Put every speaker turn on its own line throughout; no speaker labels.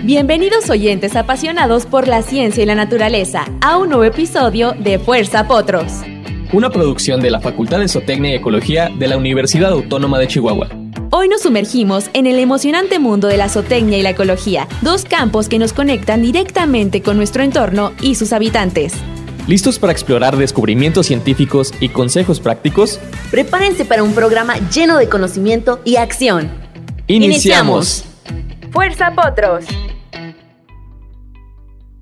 Bienvenidos oyentes apasionados por la ciencia y la naturaleza a un nuevo episodio de Fuerza Potros.
Una producción de la Facultad de Zootecnia y Ecología de la Universidad Autónoma de Chihuahua.
Hoy nos sumergimos en el emocionante mundo de la zootecnia y la ecología, dos campos que nos conectan directamente con nuestro entorno y sus habitantes.
¿Listos para explorar descubrimientos científicos y consejos prácticos?
Prepárense para un programa lleno de conocimiento y acción.
¡Iniciamos!
¡Fuerza Potros!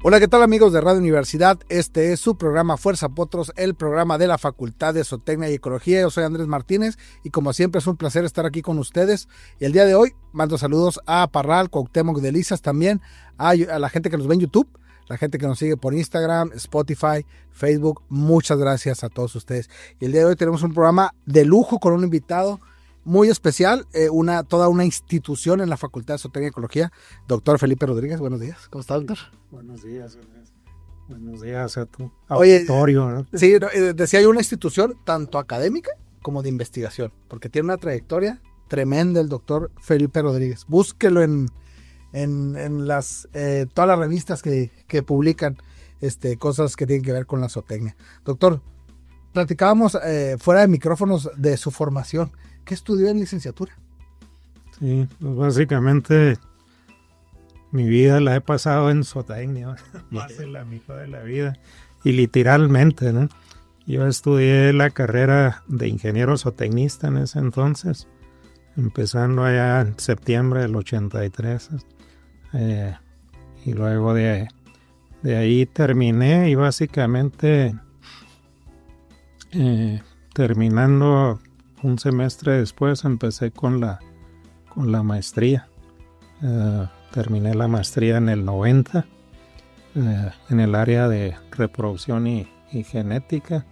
Hola, ¿qué tal amigos de Radio Universidad? Este es su programa Fuerza Potros, el programa de la Facultad de Zootecnia y Ecología. Yo soy Andrés Martínez y como siempre es un placer estar aquí con ustedes. Y el día de hoy mando saludos a Parral, Cuauhtémoc de Lizas, también a la gente que nos ve en YouTube, la gente que nos sigue por Instagram, Spotify, Facebook. Muchas gracias a todos ustedes. Y el día de hoy tenemos un programa de lujo con un invitado muy especial, toda una institución en la Facultad de Zootecnia y Ecología, doctor Felipe Rodríguez. Buenos días. ¿Cómo está, doctor?
Buenos días, Andrés. Buenos días a tu
auditorio.
¿no?
Sí, decía yo, una institución tanto académica como de investigación, porque tiene una trayectoria tremenda el doctor Felipe Rodríguez. Búsquelo en todas las revistas que publican cosas que tienen que ver con la zootecnia. Doctor, platicábamos fuera de micrófonos de su formación. ¿Qué estudió en licenciatura?
Sí, pues básicamente mi vida la he pasado en zootecnia, más de la mitad de la vida, y literalmente, ¿no? Yo estudié la carrera de ingeniero zootecnista en ese entonces, empezando allá en septiembre del 83, y luego de ahí terminé, y básicamente terminando un semestre después empecé con la maestría. Terminé la maestría en el 90 en el área de reproducción y genética.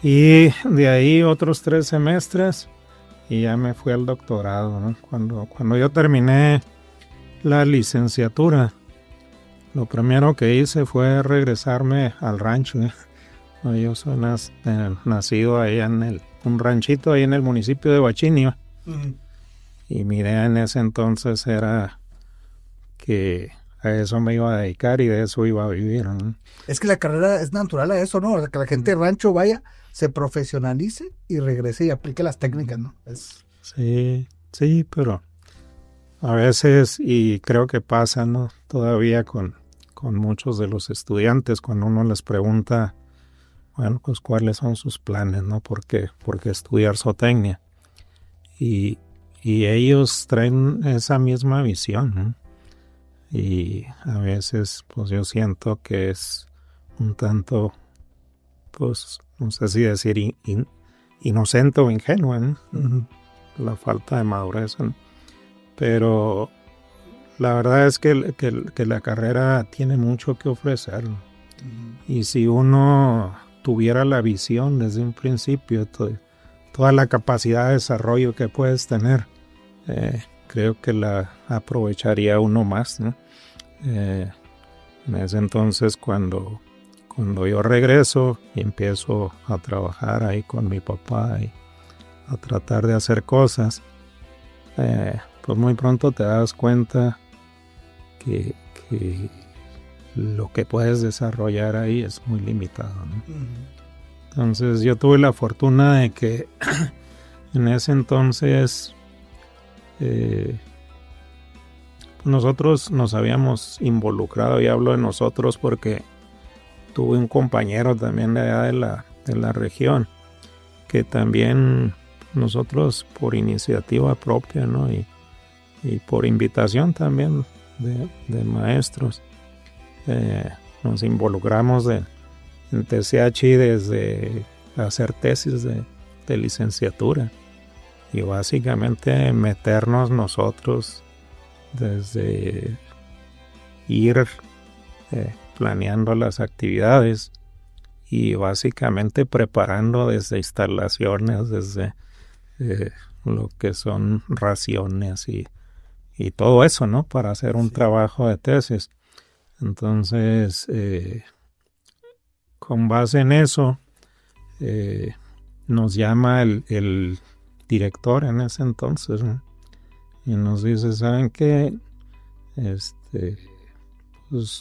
Y de ahí otros 3 semestres y ya me fui al doctorado, ¿no? Cuando yo terminé la licenciatura, lo primero que hice fue regresarme al rancho, ¿eh? Yo soy nacido ahí en un ranchito ahí en el municipio de Huachinio. Y mi idea en ese entonces era que a eso me iba a dedicar y de eso iba a vivir, ¿no?
Es que la carrera es natural a eso, ¿no? O sea, que la gente de rancho vaya, se profesionalice y regrese y aplique las técnicas, ¿no?
Sí, pero a veces, y creo que pasa, ¿no? Todavía con muchos de los estudiantes, cuando uno les pregunta, bueno, pues cuáles son sus planes, ¿no? ¿Por qué estudiar zootecnia? Y ellos traen esa misma visión, ¿no? Y a veces, pues yo siento que es un tanto, pues, no sé si decir inocente o ingenuo, ¿no? La falta de madurez, ¿no? Pero la verdad es que la carrera tiene mucho que ofrecer, ¿no? Y si uno tuviera la visión desde un principio, toda la capacidad de desarrollo que puedes tener, creo que la aprovecharía uno más, ¿no? En ese entonces cuando yo regreso y empiezo a trabajar ahí con mi papá y a tratar de hacer cosas, pues muy pronto te das cuenta que lo que puedes desarrollar ahí es muy limitado, ¿no? Entonces yo tuve la fortuna de que en ese entonces nosotros nos habíamos involucrado, y hablo de nosotros porque tuve un compañero también de allá de la región, que también nosotros por iniciativa propia, ¿no? y por invitación también de maestros, nos involucramos en TCH desde hacer tesis de licenciatura, y básicamente meternos nosotros desde ir planeando las actividades y básicamente preparando desde instalaciones, desde lo que son raciones y todo eso, ¿no? Para hacer un trabajo de tesis. Entonces, con base en eso, nos llama el director en ese entonces, ¿no? Y nos dice, ¿saben qué? Pues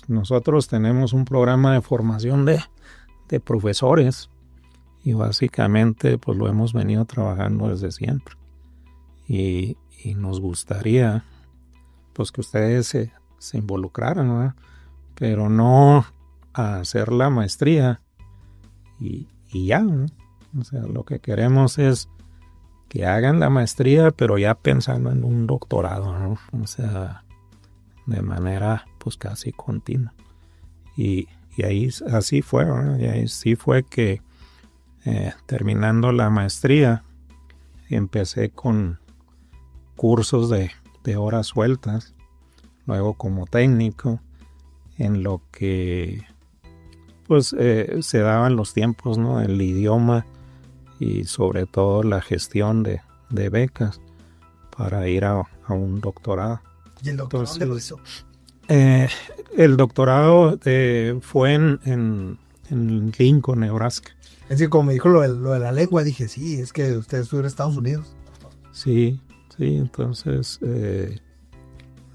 nosotros tenemos un programa de formación de profesores y básicamente pues lo hemos venido trabajando desde siempre. Y nos gustaría pues que ustedes se involucraran, ¿verdad? Pero no a hacer la maestría y ya, ¿no? O sea, lo que queremos es que hagan la maestría, pero ya pensando en un doctorado, ¿no? O sea, de manera pues casi continua. Y ahí así fue, ¿no? Y ahí sí fue que terminando la maestría empecé con cursos de horas sueltas, luego como técnico, en lo que pues se daban los tiempos, ¿no? El idioma y sobre todo la gestión de becas para ir a un doctorado.
¿Y el doctorado dónde lo hizo?
El doctorado fue en Lincoln, Nebraska.
Es decir, como me dijo lo de la lengua, dije, sí, es que usted estuvo en Estados Unidos.
Sí, entonces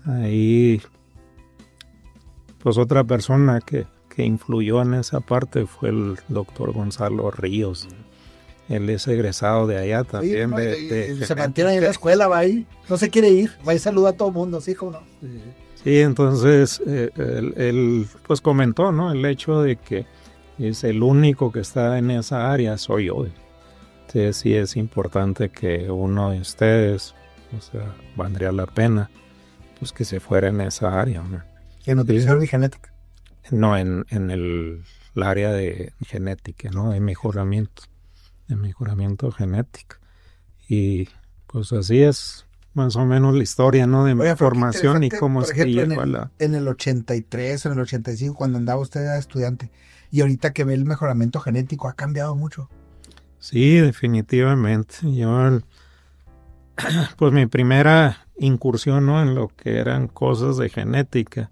ahí pues otra persona que influyó en esa parte fue el doctor Gonzalo Ríos. Él es egresado de allá también.
Sí, se mantiene ahí en la escuela, va ahí, no se quiere ir, va y saluda a todo el mundo, ¿sí o no?
Sí, entonces él pues comentó, ¿no? El hecho de que es el único que está en esa área soy yo. Entonces sí es importante que uno de ustedes, o sea, valdría la pena pues que se fuera en esa área, ¿no?
En nutrición y genética.
No, en el área de genética, ¿no? De mejoramiento genético. Y pues así es más o menos la historia, ¿no? De mi formación y cómo se llegó a la...
En el 83, en el 85, cuando andaba usted de estudiante, y ahorita que ve el mejoramiento genético, ha cambiado mucho.
Sí, definitivamente. Yo, pues mi primera incursión, ¿no? En lo que eran cosas de genética,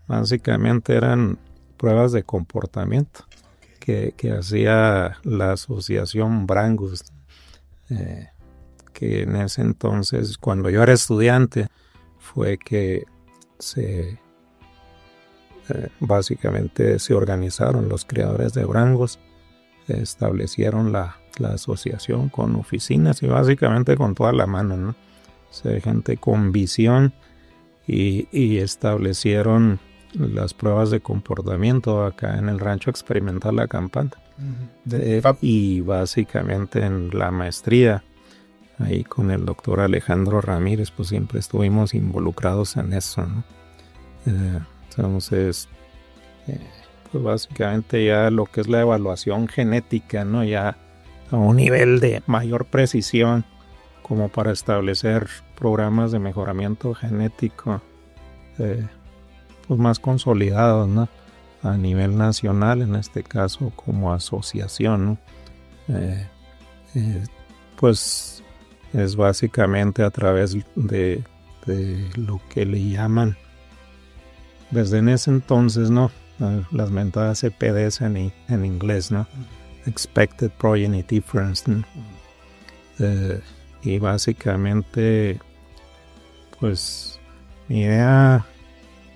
básicamente eran pruebas de comportamiento que hacía la asociación Brangus, que en ese entonces, cuando yo era estudiante, fue que básicamente se organizaron los creadores de Brangus, establecieron la asociación con oficinas y básicamente con toda la mano, ¿no? O sea, gente con visión y establecieron las pruebas de comportamiento acá en el rancho experimental La Campana. Y básicamente en la maestría ahí con el doctor Alejandro Ramírez pues siempre estuvimos involucrados en eso, ¿no? Entonces pues básicamente ya lo que es la evaluación genética, ¿no? Ya a un nivel de mayor precisión como para establecer programas de mejoramiento genético pues más consolidados, ¿no? A nivel nacional, en este caso como asociación, ¿no? Pues es básicamente a través de lo que le llaman desde en ese entonces, ¿no? Las mentadas EPDs en inglés, ¿no? Expected Progeny Difference, ¿no? Y básicamente pues mi idea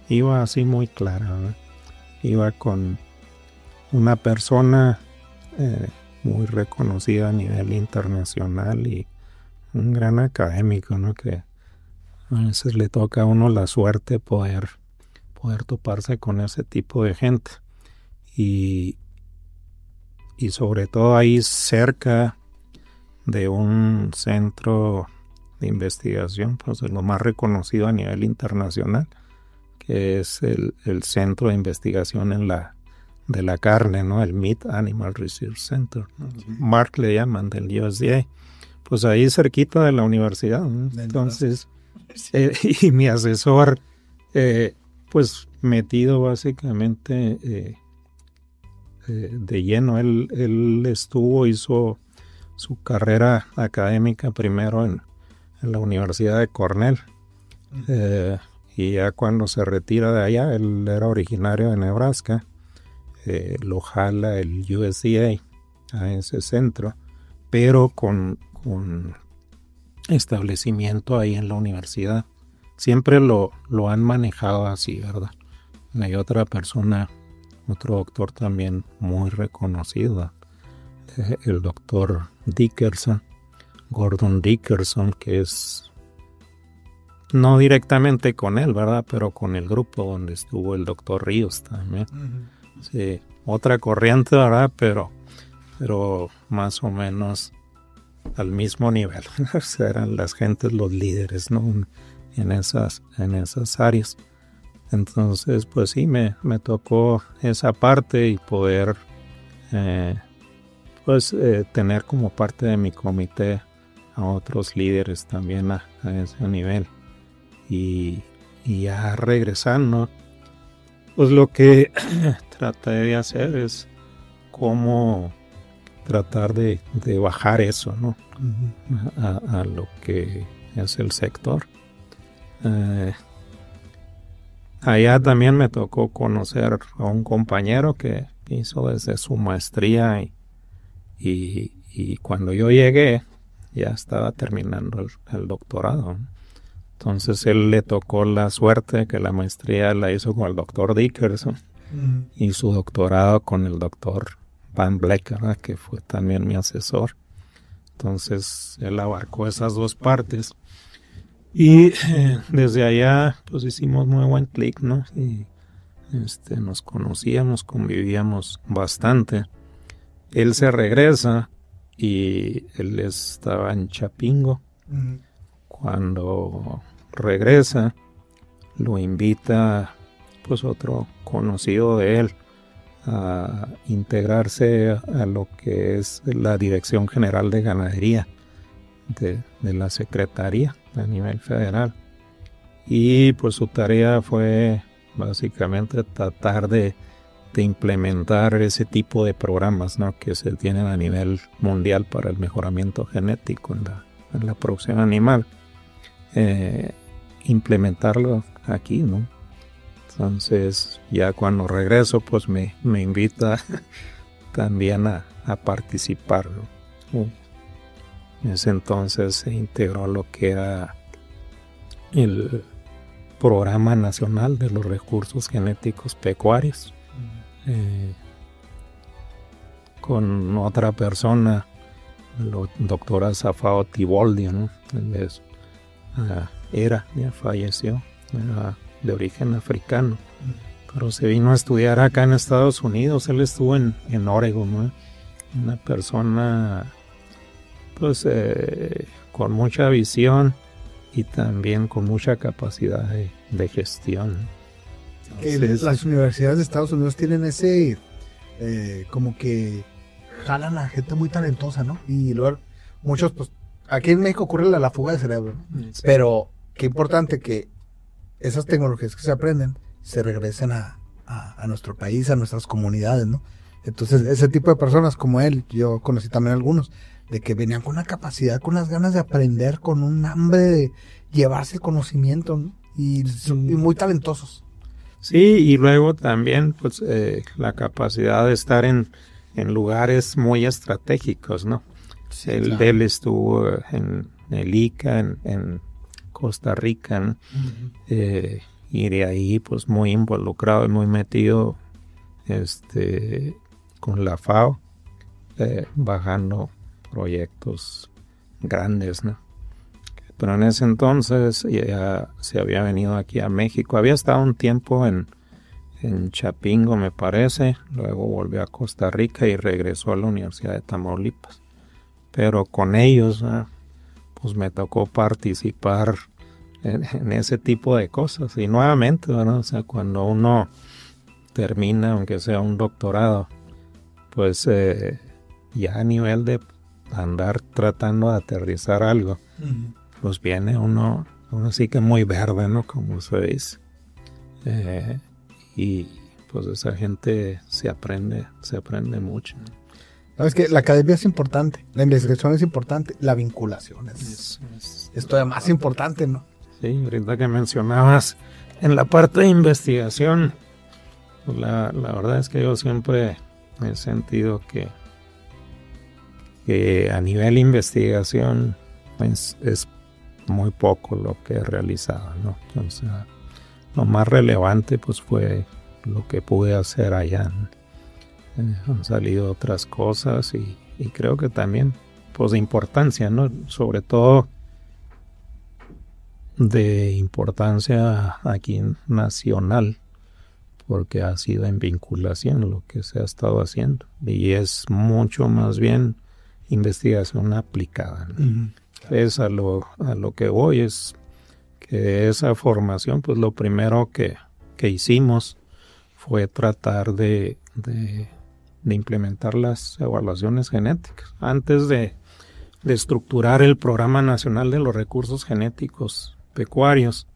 iba así muy clara, ¿no? Iba con una persona muy reconocida a nivel internacional y un gran académico, ¿no? Que a veces le toca a uno la suerte poder toparse con ese tipo de gente y sobre todo ahí cerca de un centro de investigación, pues de lo más reconocido a nivel internacional, que es el Centro de Investigación de la Carne, ¿no? El Meat Animal Research Center, ¿no? MARC le llaman, del USDA, pues ahí cerquita de la universidad, ¿no? Entonces, y mi asesor, pues metido básicamente de lleno, él hizo su carrera académica primero en la Universidad de Cornell, y ya cuando se retira de allá, él era originario de Nebraska, lo jala el USDA a ese centro, pero con establecimiento ahí en la universidad. siempre lo han manejado así, ¿verdad? Hay otra persona, otro doctor también muy reconocido, el doctor Dickerson, Gordon Dickerson, que es no directamente con él, ¿verdad? Pero con el grupo donde estuvo el doctor Ríos también. Uh-huh. Sí, otra corriente, ¿verdad? Pero más o menos al mismo nivel. Eran las gentes, los líderes, ¿no? En esas áreas. Entonces, pues sí, me tocó esa parte y poder tener como parte de mi comité a otros líderes también a ese nivel. Y ya regresando, pues lo que traté de hacer es cómo tratar de bajar eso, ¿no? Uh-huh. a lo que es el sector. Allá también me tocó conocer a un compañero que hizo desde su maestría y cuando yo llegué ya estaba terminando el doctorado. Entonces él le tocó la suerte que la maestría la hizo con el doctor Dickerson y su doctorado con el doctor Van Blecker, ¿verdad? Que fue también mi asesor. Entonces él abarcó esas dos partes y desde allá pues hicimos muy buen clic, ¿no? Y nos conocíamos, convivíamos bastante. Él se regresa y él estaba en Chapingo. Uh-huh. Cuando regresa, lo invita pues otro conocido de él a integrarse a lo que es la Dirección General de Ganadería de la Secretaría a nivel federal. Y pues su tarea fue básicamente tratar de implementar ese tipo de programas, ¿no? Que se tienen a nivel mundial para el mejoramiento genético en la producción animal. Implementarlo aquí, ¿no? Entonces ya cuando regreso pues me invita también a participar, ¿no? En ese entonces se integró lo que era el Programa Nacional de los Recursos Genéticos Pecuarios, con otra persona, el doctor Azafao Tiboldi, ¿no? Él ya falleció, era de origen africano, pero se vino a estudiar acá en Estados Unidos. Él estuvo en Oregon, ¿no? Una persona pues con mucha visión y también con mucha capacidad de gestión.
Las universidades de Estados Unidos tienen ese como que jalan a gente muy talentosa, ¿no? Y luego muchos, pues aquí en México ocurre la fuga de cerebro, ¿no? Sí. Pero qué importante que esas tecnologías que se aprenden se regresen a nuestro país, a nuestras comunidades, ¿no? Entonces ese tipo de personas como él, yo conocí también algunos, de que venían con una capacidad, con las ganas de aprender, con un hambre de llevarse el conocimiento, ¿no? Y muy talentosos.
Sí, y luego también pues la capacidad de estar en lugares muy estratégicos, ¿no? Sí, claro. Él estuvo en el ICA, en Costa Rica, ¿no? Uh-huh. Y de ahí pues muy involucrado y muy metido con la FAO, bajando proyectos grandes, ¿no? Pero en ese entonces ya se había venido aquí a México. Había estado un tiempo en Chapingo, me parece. Luego volvió a Costa Rica y regresó a la Universidad de Tamaulipas. Pero con ellos, pues me tocó participar en ese tipo de cosas. Y nuevamente, ¿no? O sea, cuando uno termina, aunque sea un doctorado, pues ya a nivel de andar tratando de aterrizar algo, uh-huh, pues viene uno sí que muy verde, ¿no? Como se dice. Y pues esa gente se aprende mucho.
Sabes que la academia es importante, la investigación es importante, la vinculación es todavía más importante, ¿no?
Sí, ahorita que mencionabas en la parte de investigación, pues la verdad es que yo siempre he sentido que a nivel investigación es muy poco lo que realizaba, ¿no? Entonces, lo más relevante pues fue lo que pude hacer allá. Han salido otras cosas y creo que también pues de importancia, ¿no? Sobre todo de importancia aquí nacional, porque ha sido en vinculación lo que se ha estado haciendo y es mucho más bien investigación aplicada, ¿no? Es a lo que voy, es que esa formación, pues lo primero que hicimos fue tratar de implementar las evaluaciones genéticas. Antes de estructurar el Programa Nacional de los Recursos Genéticos Pecuarios,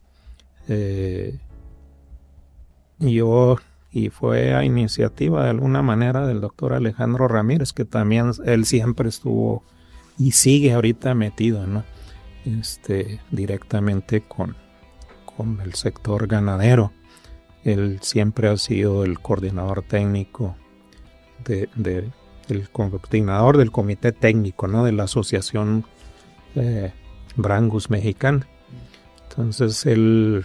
y fue a iniciativa de alguna manera del doctor Alejandro Ramírez, que también él siempre estuvo y sigue ahorita metido, ¿no? Directamente con el sector ganadero. Él siempre ha sido el coordinador técnico el coordinador del comité técnico, ¿no? De la asociación Brangus Mexicana. Entonces él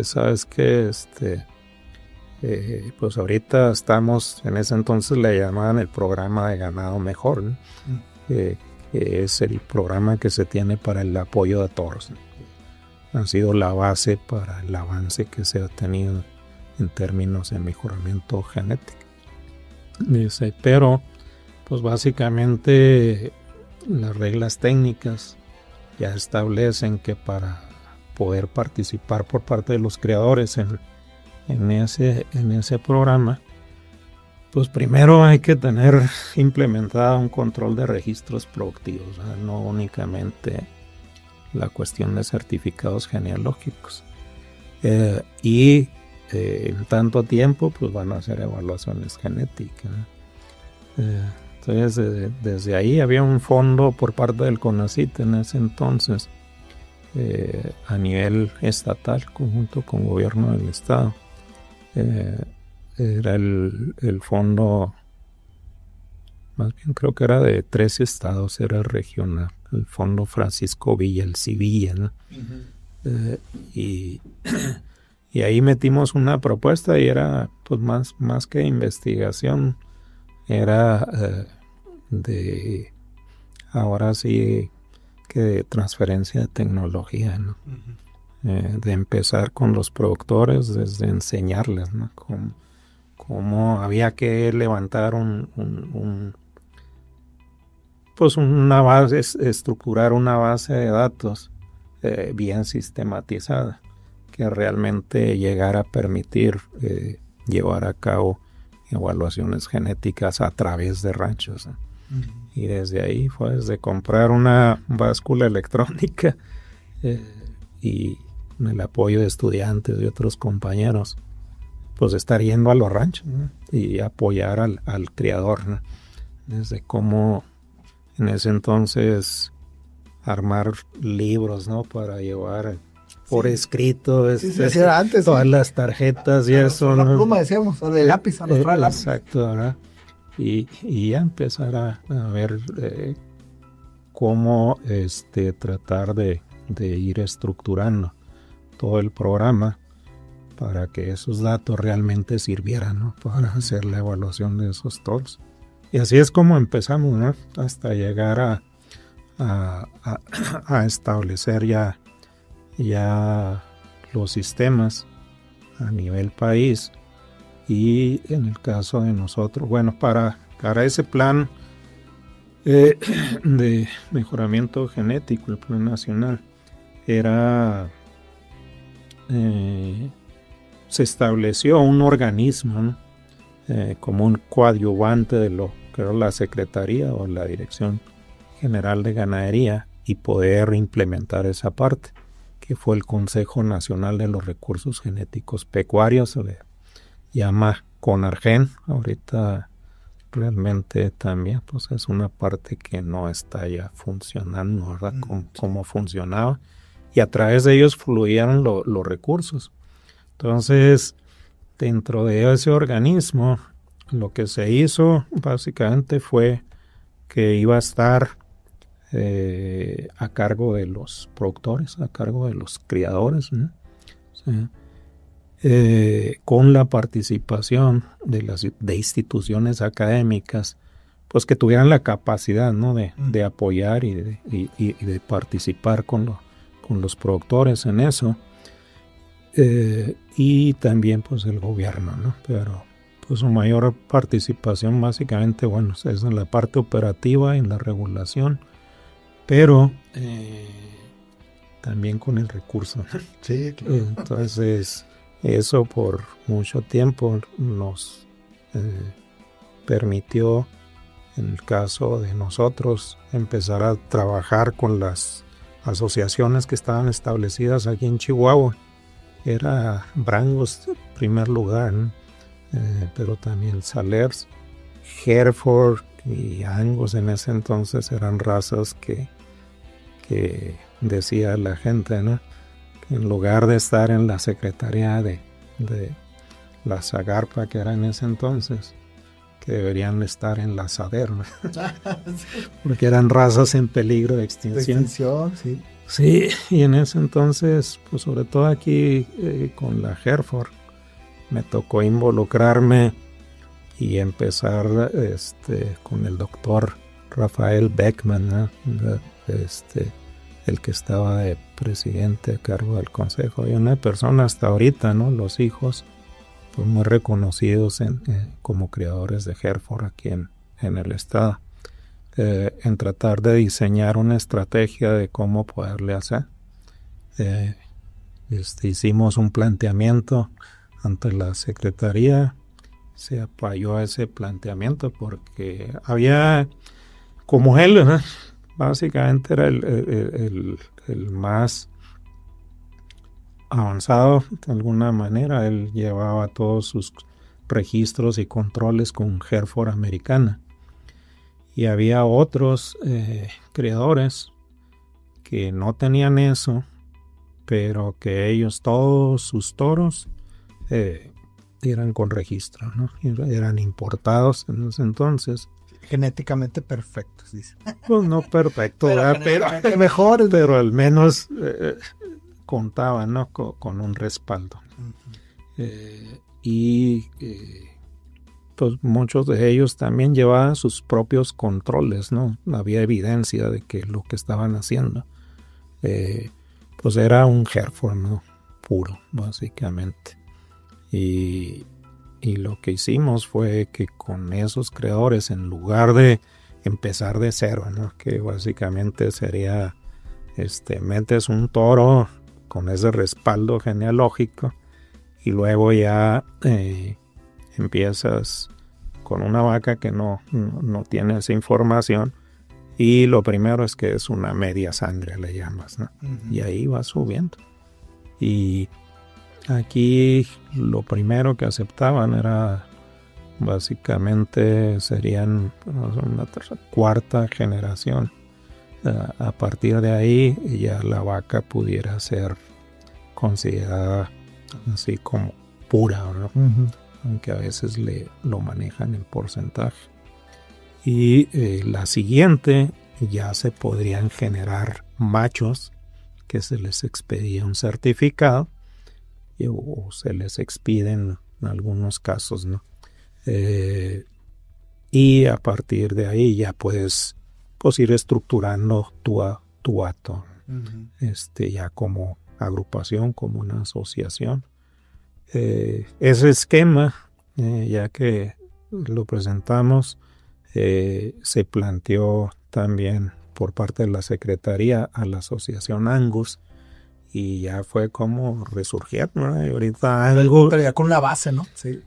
sabes que pues ahorita estamos, en ese entonces le llamaban el programa de ganado mejor, ¿no? Que es el programa que se tiene para el apoyo de toros, ¿no? Ha sido la base para el avance que se ha tenido en términos de mejoramiento genético. Pero pues básicamente las reglas técnicas ya establecen que para poder participar por parte de los criadores en ese programa, pues primero hay que tener implementado un control de registros productivos, ¿verdad? No únicamente la cuestión de certificados genealógicos. Y en tanto tiempo pues van a hacer evaluaciones genéticas, ¿no? Entonces desde ahí había un fondo por parte del CONACYT en ese entonces, a nivel estatal, conjunto con gobierno del estado. Era el fondo, más bien creo que era de 13 estados, era regional, el fondo Francisco Villa, el Civilla, ¿no? Y ahí metimos una propuesta y era pues más que investigación, era ahora sí que de transferencia de tecnología, ¿no? De empezar con los productores, desde enseñarles, ¿no? Cómo había que levantar pues una base, estructurar una base de datos bien sistematizada, que realmente llegara a permitir llevar a cabo evaluaciones genéticas a través de ranchos, ¿no? Y desde ahí fue desde comprar una báscula electrónica y el apoyo de estudiantes y otros compañeros, pues estar yendo a los ranchos, ¿no? Y apoyar al criador, ¿no? Desde cómo en ese entonces armar libros, ¿no? Para llevar por escrito
antes,
todas las tarjetas y eso,
la
¿no?
pluma decíamos, o de lápiz,
exacto, ¿verdad? Y ya empezar a ver cómo tratar de ir estructurando todo el programa para que esos datos realmente sirvieran, ¿no? Para hacer la evaluación de esos toros. Y así es como empezamos, ¿no? Hasta llegar a establecer ya los sistemas a nivel país. Y en el caso de nosotros, bueno, para ese plan de mejoramiento genético, el plan nacional, se estableció un organismo, ¿no? Como un coadyuvante de lo que era la Secretaría o la Dirección General de Ganadería, y poder implementar esa parte, que fue el Consejo Nacional de los Recursos Genéticos Pecuarios, se le llama CONARGEN. Ahorita realmente también pues es una parte que no está ya funcionando, ¿verdad? Como funcionaba, y a través de ellos fluían los recursos. Entonces, dentro de ese organismo, lo que se hizo básicamente fue que iba a estar a cargo de los productores, a cargo de los criadores, ¿no? Sí. Con la participación de instituciones académicas, pues que tuvieran la capacidad, ¿no? de apoyar y de participar con los productores en eso, y también pues el gobierno, ¿no? Pero pues su mayor participación básicamente, bueno, es en la parte operativa, en la regulación, pero también con el recurso.
Sí, claro.
Entonces, eso por mucho tiempo nos permitió, en el caso de nosotros, empezar a trabajar con las asociaciones que estaban establecidas aquí en Chihuahua. Era Brangos en primer lugar, ¿no? Pero también Salers, Hereford y Angus en ese entonces eran razas que decía la gente, ¿no? Que en lugar de estar en la secretaría de la Zagarpa, que era en ese entonces, que deberían estar en la SADER, ¿no? Porque eran razas en peligro de extinción.
Sí.
Sí, y en ese entonces, pues sobre todo aquí con la Hereford, me tocó involucrarme y empezar con el doctor Rafael Beckman, ¿no? El que estaba de presidente a cargo del consejo, y una persona hasta ahorita, ¿no? Los hijos, pues muy reconocidos como criadores de Hereford aquí en el estado, en tratar de diseñar una estrategia de cómo poderle hacer. Hicimos un planteamiento ante la Secretaría, se apoyó a ese planteamiento porque había, como él, ¿no? Básicamente era el más avanzado de alguna manera. Él llevaba todos sus registros y controles con Hereford americana. Y había otros criadores que no tenían eso, pero que ellos, todos sus toros, eran con registro, ¿no? Eran importados en ese entonces.
Genéticamente perfectos, dice.
Pues no perfecto, pero
mejor,
pero al menos contaban, ¿no? con un respaldo. Uh-huh. Pues muchos de ellos también llevaban sus propios controles, ¿no? Había evidencia de que lo que estaban haciendo, pues era un Hereford, ¿no? Puro, básicamente. Y lo que hicimos fue que con esos creadores, en lugar de empezar de cero, ¿no? Que básicamente sería, metes un toro con ese respaldo genealógico y luego ya empiezas con una vaca que no tiene esa información, y lo primero es que es una media sangre, le llamas, ¿no? Uh-huh. Y ahí va subiendo. Y aquí lo primero que aceptaban era básicamente serían una cuarta generación. A partir de ahí ya la vaca pudiera ser considerada así como pura, ¿no? Uh-huh. Aunque a veces lo manejan en porcentaje. Y la siguiente ya se podrían generar machos que se les expedía un certificado o se les expiden en algunos casos, ¿no? Y a partir de ahí ya puedes ir estructurando tu hato, uh-huh. Ya como agrupación, como una asociación. Ese esquema, ya que lo presentamos, se planteó también por parte de la Secretaría a la Asociación Angus, y ya fue como resurgir, ¿no? Y ahorita
pero ya con una base, ¿no? Sí.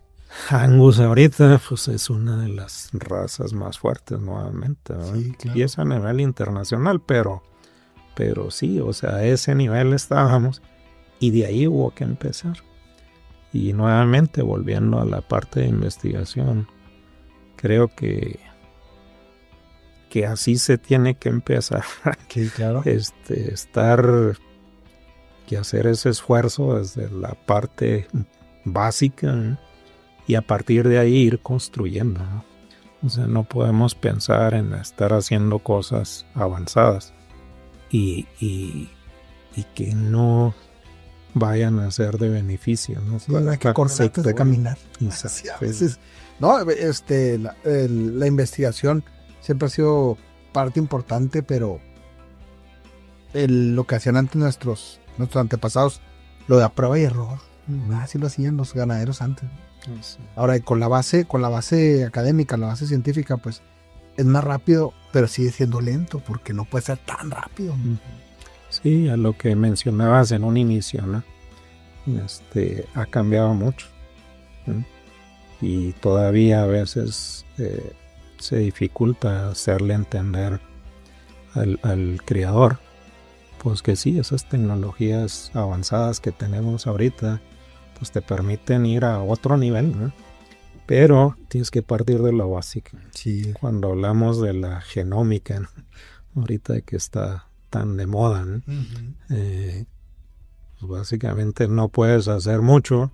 Angus ahorita pues es una de las razas más fuertes nuevamente, ¿no? Sí, claro. Y es a nivel internacional, pero sí, o sea, a ese nivel estábamos, y de ahí hubo que empezar. Y nuevamente, volviendo a la parte de investigación, creo que así se tiene que empezar.
Sí, claro.
Hacer ese esfuerzo desde la parte básica, ¿no? Y a partir de ahí ir construyendo, ¿no? O sea, no podemos pensar en estar haciendo cosas avanzadas y que no vayan a ser de beneficio, ¿no?
Sí, hay que correr antes de caminar.
Exacto.
A veces, no, la investigación siempre ha sido parte importante, pero lo que hacían antes nuestros antepasados, lo de a prueba y error, así lo hacían los ganaderos antes.
Sí.
Ahora, con la base académica, la base científica, pues es más rápido, pero sigue siendo lento, porque no puede ser tan rápido.
Sí, a lo que mencionabas en un inicio, ¿no? Ha cambiado mucho, ¿no? Y todavía a veces se dificulta hacerle entender al criador, pues que sí, esas tecnologías avanzadas que tenemos ahorita, pues te permiten ir a otro nivel, ¿no? Pero tienes que partir de lo básico.
Sí.
Cuando hablamos de la genómica, ¿no? Ahorita que está tan de moda, ¿no? Pues básicamente no puedes hacer mucho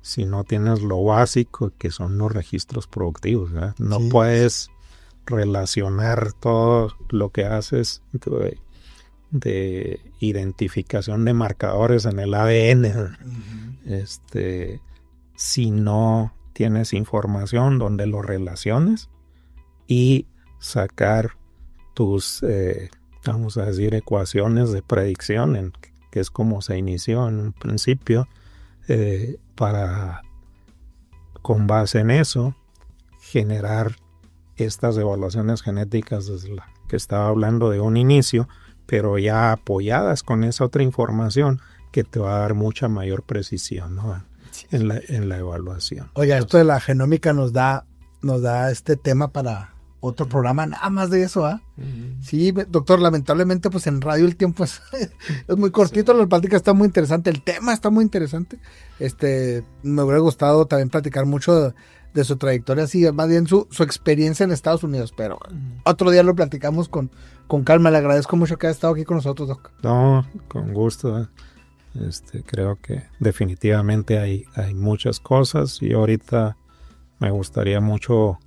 si no tienes lo básico, que son los registros productivos, ¿verdad? No puedes relacionar todo lo que haces de identificación de marcadores en el ADN, si no tienes información donde lo relaciones y sacar tus, vamos a decir, ecuaciones de predicción, que es como se inició en un principio, para, con base en eso, generar estas evaluaciones genéticas desde la que estaba hablando de un inicio, pero ya apoyadas con esa otra información que te va a dar mucha mayor precisión, ¿no? En la evaluación.
Oiga, esto de la genómica nos da este tema para otro programa, nada más de eso, ¿ah? Sí, doctor, lamentablemente pues en radio el tiempo es muy cortito, la plática está muy interesante, el tema está muy interesante. Me hubiera gustado también platicar mucho de su trayectoria, sí, más bien su experiencia en Estados Unidos, pero otro día lo platicamos con calma. Le agradezco mucho que haya estado aquí con nosotros, doc.
No, con gusto. Creo que definitivamente hay muchas cosas y ahorita me gustaría mucho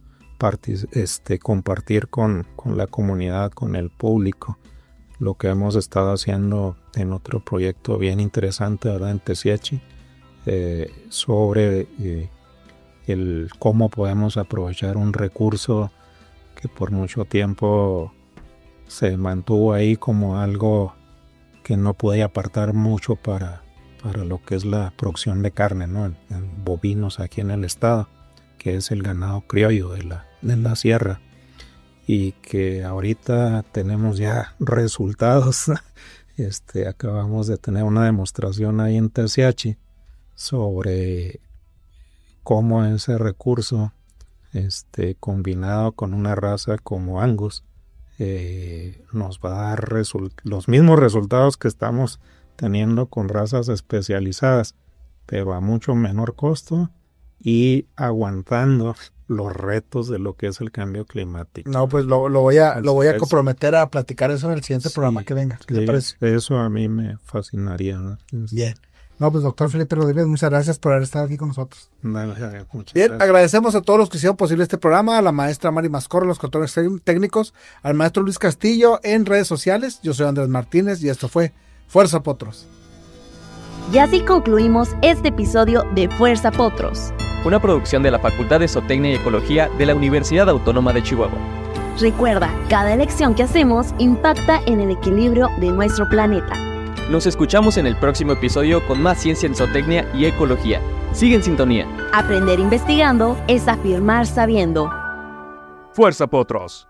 compartir con la comunidad, con el público, lo que hemos estado haciendo en otro proyecto bien interesante, ¿verdad? En Tesiachi, sobre cómo podemos aprovechar un recurso que por mucho tiempo se mantuvo ahí como algo que no podía apartar mucho para lo que es la producción de carne, ¿no? En bovinos aquí en el estado, que es el ganado criollo de la sierra, y que ahorita tenemos ya resultados. Acabamos de tener una demostración ahí en Tesiachi sobre cómo ese recurso, combinado con una raza como Angus, nos va a dar los mismos resultados que estamos teniendo con razas especializadas, pero a mucho menor costo y aguantando los retos de lo que es el cambio climático.
No, pues lo voy a comprometer a platicar eso en el siguiente programa que venga. ¿Qué te parece?
Eso a mí me fascinaría, ¿no?
Bien. No, pues doctor Felipe Rodríguez, muchas gracias por haber estado aquí con nosotros.
Muchas
Bien,
gracias.
agradecemos a todos los que hicieron posible este programa, a la maestra Mari Mascorro, los controles técnicos, al maestro Luis Castillo en redes sociales. Yo soy Andrés Martínez y esto fue Fuerza Potros.
Y así concluimos este episodio de Fuerza Potros.
Una producción de la Facultad de Zootecnia y Ecología de la Universidad Autónoma de Chihuahua.
Recuerda, cada elección que hacemos impacta en el equilibrio de nuestro planeta.
Nos escuchamos en el próximo episodio con más ciencia en zootecnia y ecología. Sigue en sintonía.
Aprender investigando es afirmar sabiendo.
¡Fuerza Potros!